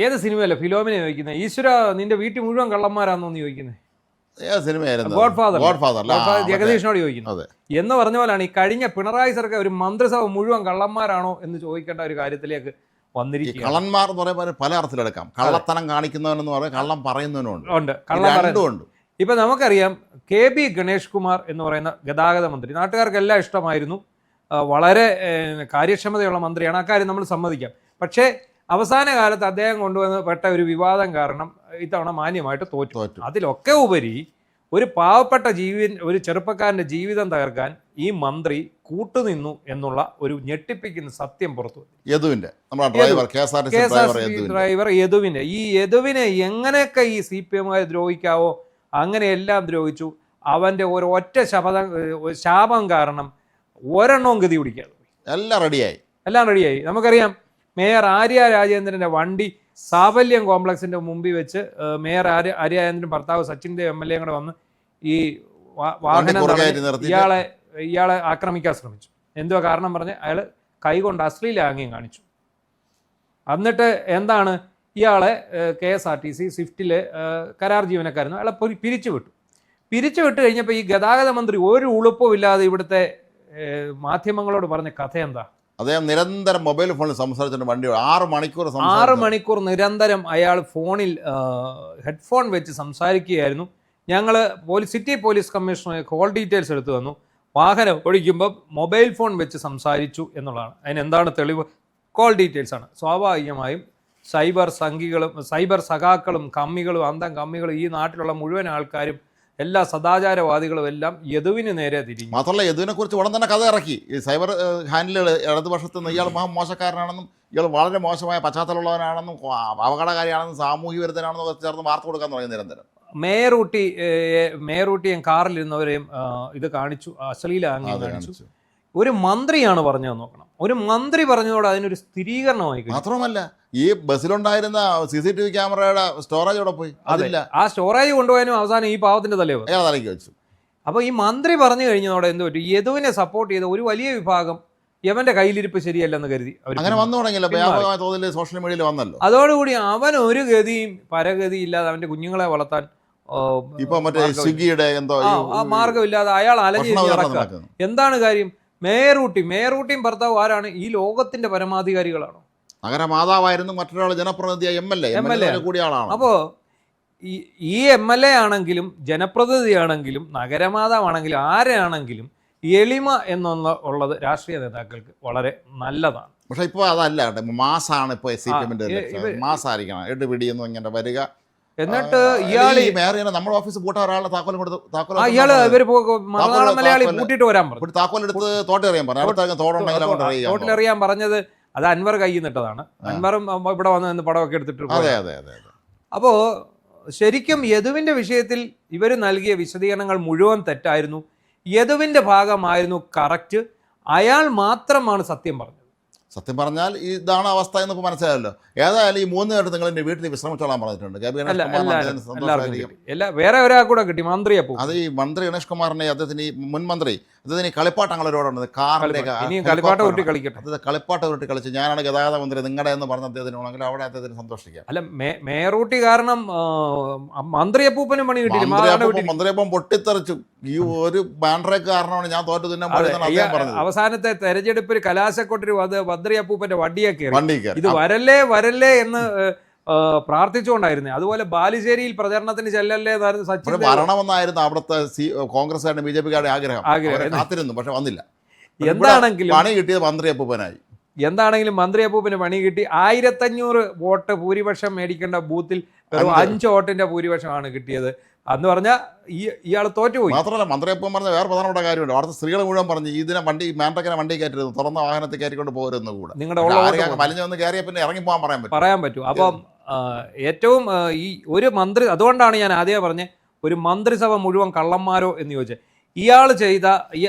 ഏത് സിനിമയല്ല ഫിലോമിനെ ചോദിക്കുന്നത്, ഈശ്വര നിന്റെ വീട്ടിൽ മുഴുവൻ കള്ളന്മാരാന്നോന്ന് ചോദിക്കുന്നത്? ഏത് സിനിമയായിരുന്നു? God father. ഗോഡ് ജഗദീഷിനോട് ചോദിക്കുന്നത്. എന്ന് പറഞ്ഞ പോലാണ് ഈ കഴിഞ്ഞ പിണറായി സർക്കാർ ഒരു മന്ത്രിസഭ മുഴുവൻ കള്ളന്മാരാണോ എന്ന് ചോദിക്കേണ്ട ഒരു കാര്യത്തിലേക്ക് വന്നിരിക്കുക. കള്ളന്മാർ എന്ന് പറയുമ്പോൾ പല അർത്ഥത്തിലെടുക്കാം. കള്ളത്തനം കാണിക്കുന്നവനെന്ന് പറയാം, കള്ളം പറയുന്നവനുണ്ട്. ഉണ്ട്. ഇപ്പൊ നമുക്കറിയാം KB ഗണേഷ് കുമാർ എന്ന് പറയുന്ന ഗതാഗത മന്ത്രി നാട്ടുകാർക്കെല്ലാം ഇഷ്ടമായിരുന്നു, വളരെ കാര്യക്ഷമതയുള്ള മന്ത്രിയാണ്, അക്കാര്യം നമ്മൾ സമ്മതിക്കാം. പക്ഷേ അവസാന കാലത്ത് അദ്ദേഹം കൊണ്ടുവന്ന് പെട്ട ഒരു വിവാദം കാരണം ഇത്തവണ മാന്യമായിട്ട് തോറ്റു. അതിലൊക്കെ ഉപരി ഒരു പാവപ്പെട്ട ഒരു ചെറുപ്പക്കാരൻ്റെ ജീവിതം തകർക്കാൻ ഈ മന്ത്രി കൂട്ടുനിന്നു എന്നുള്ള ഒരു ഞെട്ടിപ്പിക്കുന്ന സത്യം പുറത്തു. ഡ്രൈവർ യദുവിനെ, ഈ യദുവിനെ എങ്ങനെയൊക്കെ ഈ CPM ദ്രോഹിക്കാവോ അങ്ങനെയെല്ലാം ദ്രോഹിച്ചു. അവൻ്റെ ഒരൊറ്റ ശാപം കാരണം ഒരെണ്ണവും ഗതി പിടിക്കാതെ എല്ലാം റെഡിയായി. നമുക്കറിയാം മേയർ ആര്യ രാജേന്ദ്രൻ്റെ വണ്ടി സാഫല്യം കോംപ്ലക്സിൻ്റെ മുമ്പിൽ വെച്ച് മേയർ ആര്യ രാജേന്ദ്രൻ ഭർത്താവ് സച്ചിൻ്റെ MLA കൂടെ വന്ന് ഈ വാഹനം ഇയാളെ ആക്രമിക്കാൻ ശ്രമിച്ചു. എന്തുവാ കാരണം പറഞ്ഞ് അയാൾ കൈകൊണ്ട് അശ്ലീലാംഗ്യം കാണിച്ചു. എന്നിട്ട് എന്താണ് ഇയാളെ KSRTC സ്വിഫ്റ്റിലെ കരാർ ജീവനക്കാരനും അയാളെ പിരിച്ചു വിട്ട് കഴിഞ്ഞപ്പോൾ ഈ ഗതാഗത മന്ത്രി ഒരു ഉളുപ്പും ഇല്ലാതെ ഇവിടുത്തെ മാധ്യമങ്ങളോട് പറഞ്ഞ കഥ എന്താ? അദ്ദേഹം നിരന്തരം മൊബൈൽ ഫോണിൽ സംസാരിച്ചിട്ട് വണ്ടി 6 മണിക്കൂർ നിരന്തരം അയാൾ ഫോണിൽ ഹെഡ്ഫോൺ വെച്ച് സംസാരിക്കുകയായിരുന്നു. ഞങ്ങൾ സിറ്റി പോലീസ് കമ്മീഷണറെ കോൾ ഡീറ്റെയിൽസ് എടുത്തു തന്നു. വാഹനം ഓടിക്കുമ്പോൾ മൊബൈൽ ഫോൺ വെച്ച് സംസാരിച്ചു എന്നുള്ളതാണ്. അതിനെന്താണ് തെളിവ്? കോൾ ഡീറ്റെയിൽസ് ആണ്. സ്വാഭാവികമായും സൈബർ സഖാക്കളും കമ്മികളും ഈ നാട്ടിലുള്ള മുഴുവൻ ആൾക്കാരും എല്ലാ സദാചാരവാദികളും എല്ലാം യദുവിന് നേരെ തിരിഞ്ഞു. മാത്രമല്ല യദുവിനെ കുറിച്ച് ഉടൻ തന്നെ കഥ ഇറക്കി. ഈ സൈബർ ഹാൻഡിലുകൾ ഇടതുപക്ഷത്ത് നിന്ന് ഇയാൾ മോശക്കാരനാണെന്നും ഇയാൾ വളരെ മോശമായ പശ്ചാത്തലമുള്ളവനാണെന്നും അപകടകാരിയാണെന്നും സാമൂഹ്യ വിരുദ്ധനാണെന്നും ചേർന്ന് വാർത്ത കൊടുക്കാൻ തുടങ്ങി നിരന്തരം. മേയറൂട്ടിയും കാറിലിരുന്നവരെയും ഇത് കാണിച്ചു, അശ്ലീലാംഗ്യം കാണിച്ചു. ഒരു മന്ത്രിയാണ് പറഞ്ഞതെന്ന് നോക്കണം. ഒരു മന്ത്രി പറഞ്ഞതോടെ അതിനൊരു സ്ഥിരീകരണമായി. മാത്രമല്ല ഈ ബസ്സിലുണ്ടായിരുന്ന CCTV ക്യാമറയുടെ സ്റ്റോറേജ് അവിടെ പോയി. അതില്ല, ആ സ്റ്റോറേജ് കൊണ്ടുപോയാലും അവസാനം ഈ പാവത്തിന്റെ തലയ്ക്ക് വെച്ചു. അപ്പോൾ ഈ മന്ത്രി പറഞ്ഞു കഴിഞ്ഞതോടെ എന്ത് പറ്റും? യദുവിനെ സപ്പോർട്ട് ചെയ്ത ഒരു വലിയ വിഭാഗം യവന്റെ കയ്യിലിരിപ്പ് ശരിയല്ലെന്ന് കരുതി അങ്ങനെ വന്നു തുടങ്ങിയല്ലോ. വ്യാപകമായ തോതിൽ സോഷ്യൽ മീഡിയയിൽ വന്നല്ലോ. അതോടുകൂടി അവൻ ഒരു ഗതിയും പരഗതി ഇല്ലാതെ അവന്റെ കുഞ്ഞുങ്ങളെ വളർത്താൻ ഇപ്പൊ മറ്റേ സ്വിഗ്ഗിയുടെ എന്തോ മാർഗമില്ലാതെ അയാൾ അലഞ്ഞു നടക്കുക. എന്താണ് കാര്യം? മേയറൂട്ടിയും ഭർത്താവ് ആരാണ്? ഈ ലോകത്തിന്റെ പരമാധികാരികളാണോ? നഗരമാതാവായിരുന്നു, മറ്റൊരാൾ ജനപ്രതിനിധിയായ MLA കൂടിയ ആളാണ്. അപ്പോൾ ഈ MLA ആണെങ്കിലും ജനപ്രതിനിധിയാണെങ്കിലും നഗരമാതാവാണെങ്കിലും ആരാണെങ്കിലും എളിമ എന്നുള്ളത് രാഷ്ട്രീയ നേതാക്കൾക്ക് വളരെ നല്ലതാണ്. പക്ഷെ ഇപ്പോൾ അതല്ല, മാസാണ് ഇപ്പോൾ CPMന്റെ മാസായിരിക്കണം. എടുപിടിയെന്നും ഇങ്ങനെ വരിക. എന്നിട്ട് ഇയാള് നമ്മുടെ ഓഫീസ് പൂട്ടാൻ ഒരാളുടെ താക്കോലും കൊടുത്ത് മലയാളി കൂട്ടിയിട്ട് വരാൻ പറഞ്ഞു. താക്കോലെടുത്ത് തോട്ടിലെറിയാൻ പറഞ്ഞത് അത് അൻവർ കയ്യിൽ നിന്നിട്ടതാണ്. അൻവറും ഇവിടെ വന്ന് പടമൊക്കെ എടുത്തിട്ട്. അപ്പോൾ ശരിക്കും യദുവിന്റെ വിഷയത്തിൽ ഇവർ നൽകിയ വിശദീകരണങ്ങൾ മുഴുവൻ തെറ്റായിരുന്നു. യദുവിന്റെ ഭാഗമായിരുന്നു കറക്റ്റ്. അയാൾ മാത്രമാണ് സത്യം പറഞ്ഞത്. സത്യം പറഞ്ഞാൽ ഇതാണ് അവസ്ഥ എന്നിപ്പോൾ മനസ്സിലായല്ലോ. ഏതായാലും ഈ 3 നേരത്തെ നിങ്ങൾ എൻ്റെ വീട്ടിൽ വിശ്രമിച്ചോളാൻ പറഞ്ഞിട്ടുണ്ട്. വേറെ ഒരാൾ കൂടെ കിട്ടി, മന്ത്രിയെ. അത് ഈ മന്ത്രി ഗണേഷ് കുമാറിനെ, അദ്ദേഹത്തിന് ഈ മുൻ മന്ത്രി അദ്ദേഹത്തിന് കളിപ്പാട്ടങ്ങളോടുണ്ട്. കാറിൻ്റെ കളിപ്പാട്ട ഉരുട്ടി കളിച്ച് ഞാനാണ് ഗതാഗത മന്ത്രി നിങ്ങളുടെ എന്ന് പറഞ്ഞ അദ്ദേഹത്തിനാണെങ്കിൽ അവിടെ അദ്ദേഹത്തിന് സന്തോഷിക്കാം. അല്ല, മേയറൂട്ടി കാരണം മന്ത്രിയപ്പൂപ്പനും പണി കിട്ടി. മന്ത്രിയപ്പം പൊട്ടിത്തെറിച്ചു. ഈ ഒരു ബാൻഡറേക്ക് കാരണമാണ് ഞാൻ തോറ്റു തിന്നാൻ പറഞ്ഞത്. അവസാനത്തെ തെരഞ്ഞെടുപ്പിൽ കലാശക്കൊട്ടൊരു മന്ത്രിയപ്പൂപ്പന്റെ വണ്ടിയൊക്കെ ഇത് വരല്ലേ എന്ന് പ്രാർത്ഥിച്ചുകൊണ്ടായിരുന്നു. അതുപോലെ ബാലുശ്ശേരിയിൽ പ്രചരണത്തിന് ചെല്ലല്ലേ വരണമെന്നായിരുന്നു അവിടുത്തെ കോൺഗ്രസ്സുകാരുടെ BJPക്കാരുടെ ആഗ്രഹം. കാത്തിരുന്നു, പക്ഷെ വന്നില്ല. എന്താണെങ്കിലും പണി കിട്ടിയത് മന്ത്രിയപ്പൂപ്പനായി. എന്താണെങ്കിലും മന്ത്രിയപ്പൂപ്പന് പണി കിട്ടി. 1500 വോട്ട് ഭൂരിപക്ഷം മേടിക്കേണ്ട ബൂത്തിൽ 5 വോട്ടിന്റെ ഭൂരിപക്ഷമാണ് കിട്ടിയത്. എന്ന് പറഞ്ഞാൽ ഇയാൾ തോറ്റുപോയി. മാത്രമല്ല മന്ത്രിയപ്പം പറഞ്ഞ വേറെ പ്രധാനപ്പെട്ട കാര്യമുണ്ട്. അവിടുത്തെ സ്ത്രീകൾ മുഴുവൻ പറഞ്ഞു ഇതിനെ മാൻട്രക്കിനെ വണ്ടി കയറ്റരുത്, തുറന്ന വാഹനത്തിൽ കയറ്റിക്കൊണ്ട് പോകരുതെന്ന് കൂടെ. നിങ്ങളുടെ വലിഞ്ഞു വന്ന് കയറിയ പിന്നെ ഇറങ്ങി പോകാൻ പറയാൻ പറ്റും. അപ്പം ഏറ്റവും ഈ ഒരു മന്ത്രി, അതുകൊണ്ടാണ് ഞാൻ ആദ്യമേ പറഞ്ഞത് ഒരു മന്ത്രിസഭ മുഴുവൻ കള്ളന്മാരോ എന്ന് ചോദിച്ചത്. ഇയാൾ ചെയ്ത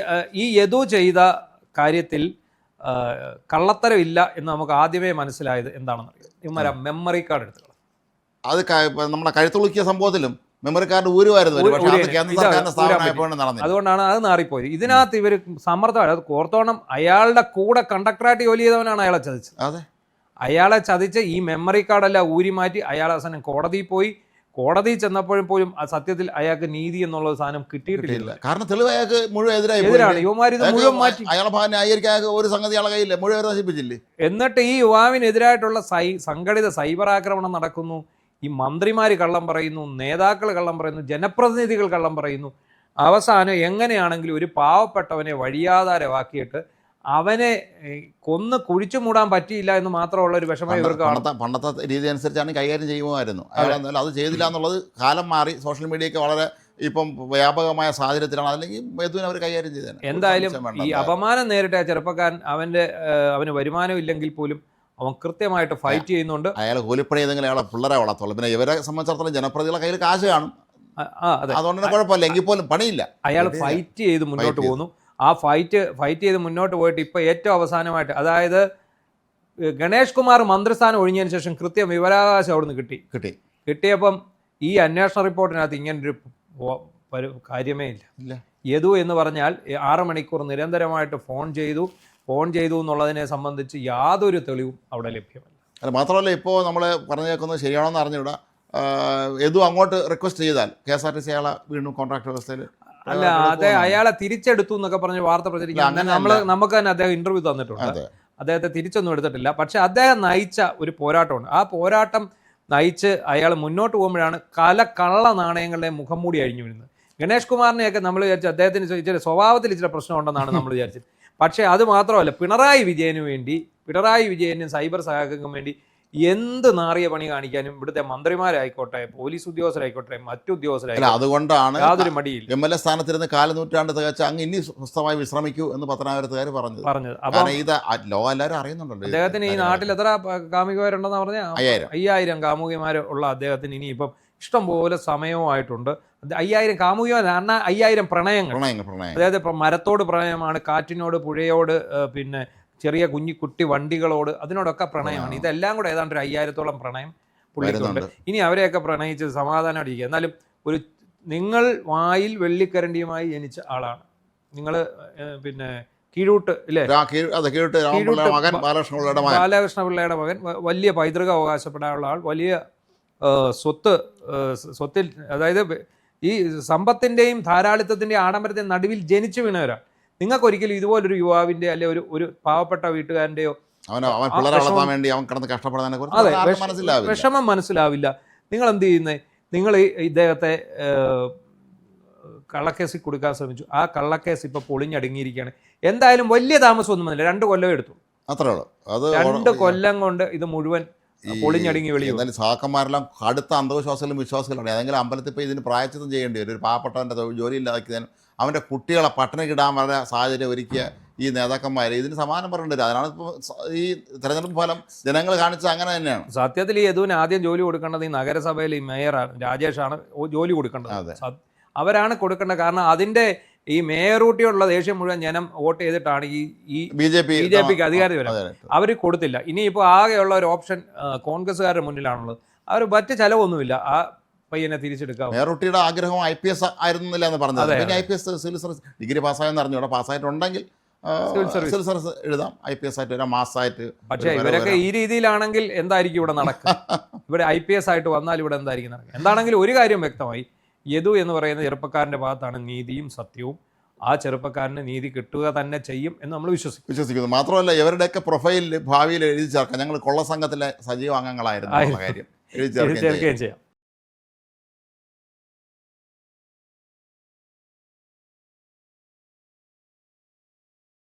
ഈ യദു ചെയ്ത കാര്യത്തിൽ കള്ളത്തരമില്ല എന്ന് നമുക്ക് ആദ്യമേ മനസ്സിലായത് എന്താണെന്ന് അറിയാം. ഇവന്മാരാ മെമ്മറി കാർഡ് എടുത്തു. അത് നമ്മുടെ കഴുത്തുളുക്കിയ സംഭവത്തിലും മെമ്മറി കാർഡ് ഊരുമായിരുന്നു. അതുകൊണ്ടാണ് അത് നാറിപ്പോയത്. ഇതിനകത്ത് ഇവർ സമ്മർദ്ദമാണ്. അത് കോർത്തോണം. അയാളുടെ കൂടെ കണ്ടക്ടറായിട്ട് ജോലി ചെയ്തവനാണ് അയാളെ ചതിച്ചത്. അയാളെ ചതിച്ച് ഈ മെമ്മറി കാർഡെല്ലാം ഊരി മാറ്റി അയാൾ അവസാനം കോടതിയിൽ പോയി. കോടതി ചെന്നപ്പോഴും പോലും ആ സത്യത്തിൽ അയാൾക്ക് നീതി എന്നുള്ള സാധനം കിട്ടിയിട്ടില്ല. കാരണം തെളിവ് അയാൾക്ക് മുഴുവൻ എതിരാണ്. യുവമാർ ഇത് മുഴുവൻ മാറ്റി. അയാളെ ഭാഗം ന്യായീകരിക്കാൻ ഒരു സംഗതി അയാളെ കയ്യില്ല, മുഴുവൻ നശിപ്പിച്ചില്ലേ. എന്നിട്ട് ഈ യുവാവിനെതിരായിട്ടുള്ള സംഘടിത സൈബർ ആക്രമണം നടക്കുന്നു. ഈ മന്ത്രിമാർ കള്ളം പറയുന്നു, നേതാക്കൾ കള്ളം പറയുന്നു, ജനപ്രതിനിധികൾ കള്ളം പറയുന്നു. അവസാനം എങ്ങനെയാണെങ്കിലും ഒരു പാവപ്പെട്ടവനെ വഴിയാധാരമാക്കിയിട്ട് അവനെ കൊന്ന് കുഴിച്ചു മൂടാൻ പറ്റിയില്ല എന്ന് മാത്രമുള്ള ഒരു വിഷമം ഇവർക്ക്. പണ്ടത്തെ രീതി അനുസരിച്ചാണ് കൈകാര്യം ചെയ്യുമായിരുന്നു. അയാൾ അത് ചെയ്തില്ല എന്നുള്ളത് കാലം മാറി, സോഷ്യൽ മീഡിയയൊക്കെ വളരെ ഇപ്പം വ്യാപകമായ സാഹചര്യത്തിലാണ്. അല്ലെങ്കിൽ യദുവിനെ അവർ കൈകാര്യം ചെയ്തത്. എന്തായാലും ഈ അപമാനം നേരിട്ട ചെറുപ്പക്കാരൻ അവന് വരുമാനം ഇല്ലെങ്കിൽ പോലും അവൻ കൃത്യമായിട്ട് ഫൈറ്റ് ചെയ്യുന്നുണ്ട്. അയാൾ കൂലിപ്പണി ചെയ്തെങ്കിൽ അയാളെ പിള്ളേരെ വളർത്തുള്ളൂ. പിന്നെ ഇവരെ സംബന്ധിച്ചിടത്തോളം ജനപ്രതികളുടെ കയ്യിൽ കാശ് കാണും, അതുകൊണ്ട് തന്നെ കുഴപ്പമില്ല. എങ്കിൽ പോലും പണിയില്ല. അയാൾ ഫൈറ്റ് ചെയ്ത് മുന്നോട്ട് പോകുന്നു. ആ ഫൈറ്റ് ചെയ്ത് മുന്നോട്ട് പോയിട്ട് ഇപ്പോൾ ഏറ്റവും അവസാനമായിട്ട്, അതായത് ഗണേഷ് കുമാർ മന്ത്രിസ്ഥാനം ഒഴിഞ്ഞതിന് ശേഷം കൃത്യം വിവരാവകാശം അവിടുന്ന് കിട്ടിയപ്പം ഈ അന്വേഷണ റിപ്പോർട്ടിനകത്ത് ഇങ്ങനൊരു കാര്യമേ ഇല്ല. യദു എന്ന് പറഞ്ഞാൽ 6 മണിക്കൂർ നിരന്തരമായിട്ട് ഫോൺ ചെയ്തു എന്നുള്ളതിനെ സംബന്ധിച്ച് യാതൊരു തെളിവും അവിടെ ലഭ്യമല്ല. അല്ല, മാത്രമല്ല ഇപ്പോൾ നമ്മൾ പറഞ്ഞു കേൾക്കുന്നത് ശരിയാണോന്ന് അറിഞ്ഞൂടാ. യദു അങ്ങോട്ട് റിക്വസ്റ്റ് ചെയ്താൽ KSRTC അയാളെ വീണ്ടും കോൺട്രാക്ട് വ്യവസ്ഥയിൽ അല്ല, അയാളെ തിരിച്ചെടുത്തു എന്നൊക്കെ പറഞ്ഞ് വാർത്ത പ്രചരിക്കും. നമുക്ക് തന്നെ അദ്ദേഹം ഇന്റർവ്യൂ തന്നിട്ടുണ്ട്. അദ്ദേഹത്തെ തിരിച്ചൊന്നും എടുത്തിട്ടില്ല. പക്ഷെ അദ്ദേഹം നയിച്ച ഒരു പോരാട്ടമുണ്ട്. ആ പോരാട്ടം നയിച്ച് അയാൾ മുന്നോട്ട് പോകുമ്പോഴാണ് കള്ള നാണയങ്ങളുടെ മുഖം മൂടി അഴിഞ്ഞു വരുന്നത്. ഗണേഷ് കുമാറിനെയൊക്കെ നമ്മൾ വിചാരിച്ചു അദ്ദേഹത്തിന് ഇച്ചിരി സ്വഭാവത്തിൽ ഇച്ചിരി പ്രശ്നമുണ്ടെന്നാണ് നമ്മൾ വിചാരിച്ചത്. പക്ഷേ അത് മാത്രമല്ല, പിണറായി വിജയനും സൈബർ സഹായങ്ങൾക്കും വേണ്ടി എന്ത് നാറിയ പണി കാണിക്കാനും ഇവിടുത്തെ മന്ത്രിമാരായിക്കോട്ടെ, പോലീസ് ഉദ്യോഗസ്ഥരായിക്കോട്ടെ, മറ്റു ഉദ്യോഗസ്ഥരായിക്കോട്ടെ, അതുകൊണ്ടാണ് യാതൊരു മടിയില്ല. MLA സ്ഥാനത്തിരുന്ന് കാലനൂറ്റാണ്ട് തികച്ച അങ്ങ് ഇനി സ്വസ്ഥമായി വിശ്രമിക്കൂ എന്ന് പത്തനാപുരത്തുകാർ പറഞ്ഞത്. അപ്പൊ ഇത് ലോകം എല്ലാവരും അറിയുന്നുണ്ട്. അദ്ദേഹത്തിന് ഈ നാട്ടിൽ എത്ര കാമുകിമാരുണ്ടെന്ന് പറഞ്ഞാൽ 5000 കാമുകിമാർ ഉള്ള അദ്ദേഹത്തിന് ഇനിയിപ്പം ഇഷ്ടംപോലെ സമയവുമായിട്ടുണ്ട്. 5000 കാമുകിമാർ, 5000 പ്രണയങ്ങൾ. അതായത് ഇപ്പം മരത്തോട് പ്രണയമാണ്, കാറ്റിനോട്, പുഴയോട്, പിന്നെ ചെറിയ കുട്ടി വണ്ടികളോട്, അതിനോടൊക്കെ പ്രണയമാണ്. ഇതെല്ലാം കൂടെ ഏതാണ്ട് ഒരു 5000-ഓളം പ്രണയം പുള്ളിക്കുണ്ട്. ഇനി അവരെയൊക്കെ പ്രണയിച്ച് സമാധാനം അടിക്കുക. എന്നാലും നിങ്ങൾ വായിൽ വെള്ളിക്കരണ്ടിയുമായി ജനിച്ച ആളാണ് നിങ്ങൾ. പിന്നെ കീഴൂട്ട് ഇല്ലേ, ബാലകൃഷ്ണ പിള്ളയുടെ മകൻ, വലിയ പൈതൃക അവകാശപ്പെടാനുള്ള ആൾ, വലിയ സ്വത്തിൽ, അതായത് ഈ സമ്പത്തിൻ്റെയും ധാരാളിത്തത്തിൻ്റെയും ആഡംബരത്തിൻ്റെ നടുവിൽ ജനിച്ചു വീണവരാണ്. നിങ്ങൾക്ക് ഒരിക്കലും ഇതുപോലൊരു യുവാവിൻ്റെ അല്ലെ ഒരു പാവപ്പെട്ട വീട്ടുകാരൻ്റെയോ വിഷമം മനസ്സിലാവില്ല. നിങ്ങൾ എന്ത് ചെയ്യുന്നത്? നിങ്ങൾ ഇദ്ദേഹത്തെ കള്ളക്കേസിൽ കൊടുക്കാൻ ശ്രമിച്ചു. ആ കള്ളക്കേസ് ഇപ്പോൾ പൊളിഞ്ഞടങ്ങിയിരിക്കുകയാണ്. എന്തായാലും വലിയ താമസമൊന്നുമില്ല, 2 കൊല്ലം എടുത്തു. അത്രേ ഉള്ളൂ. അത് 2 കൊല്ലം കൊണ്ട് ഇത് മുഴുവൻ പൊളിഞ്ഞടങ്ങി വെളിയും. എന്നാലും സാക്കന്മാരെല്ലാം കടുത്ത അന്ധവിശ്വാസികളും വിശ്വാസികളുണ്ട്. ഏതെങ്കിലും അമ്പലത്തിൽ ഇപ്പോൾ ഇതിന് പ്രായച്ചിത്തം ചെയ്യേണ്ടി വരും. ഒരു പാവപ്പെട്ടവൻ്റെ ജോലി ഇല്ലാതാക്കിയതിനും അവൻ്റെ കുട്ടികളെ പട്ടിണിക്കിടാൻ വളരെ സാഹചര്യം ഒരുക്കിയ ഈ നേതാക്കന്മാർ ഇതിന് സമാനം പറയേണ്ടി വരും. അതിനാണ് ഇപ്പോൾ ഈ തെരഞ്ഞെടുപ്പ് ഫലം ജനങ്ങൾ കാണിച്ചത് അങ്ങനെ തന്നെയാണ്. സത്യത്തിൽ ഈ യദുവിന് ആദ്യം ജോലി കൊടുക്കേണ്ടത് ഈ നഗരസഭയിൽ ഈ മേയറാണ്, രാജേഷാണ് ജോലി കൊടുക്കേണ്ടത്. അവരാണ് കൊടുക്കേണ്ടത്. കാരണം അതിൻ്റെ ഈ മേയറൂട്ടിയുള്ള ദേഷ്യം മുഴുവൻ ജനം വോട്ട് ചെയ്തിട്ടാണ് ഈ BJPക്ക് അധികാരം വരുന്നത്. അവർ കൊടുത്തില്ല. ഇനിയിപ്പോൾ ആകെയുള്ള ഒരു ഓപ്ഷൻ കോൺഗ്രസ്സുകാരുടെ മുന്നിലാണുള്ളത്. അവർ മറ്റ് ചെലവൊന്നുമില്ല, ആ പയ്യനെ തിരിച്ചെടുക്കാം. മേയറൂട്ടിയുടെ ആഗ്രഹം IPS ആയിരുന്നില്ല എന്ന് പറഞ്ഞത്. പിന്നെ IPS സിവിൽ സർവീസ് ഡിഗ്രി പാസ്സായെന്ന് അറിഞ്ഞു. ഇവിടെ പാസ്സായിട്ടുണ്ടെങ്കിൽ സിവിൽ സർവീസ് എഴുതാം, IPS ആയിട്ട് വരാം, മാസമായിട്ട്. പക്ഷേ ഇവരൊക്കെ ഈ രീതിയിലാണെങ്കിൽ എന്തായിരിക്കും ഇവിടെ നടക്കുക? ഇവിടെ IPS ആയിട്ട് വന്നാൽ ഇവിടെ എന്തായിരിക്കും നടക്കുക? എന്താണെങ്കിലും ഒരു കാര്യം വ്യക്തമായി, യദു എന്ന് പറയുന്ന ചെറുപ്പക്കാരൻ്റെ ഭാഗത്താണ് നീതിയും സത്യവും. ആ ചെറുപ്പക്കാരന് നീതി കിട്ടുക തന്നെ ചെയ്യും എന്ന് നമ്മൾ വിശ്വസിക്കുന്നു. മാത്രമല്ല ഇവരുടെയൊക്കെ പ്രൊഫൈലിൽ ഭാവിയിൽ എഴുതി ചേർക്കാം, ഞങ്ങൾ കൊള്ള സംഘത്തിലെ സജീവ അംഗങ്ങളായിരുന്നു കാര്യം എഴുതി ചേർക്കുകയും ചെയ്യാം.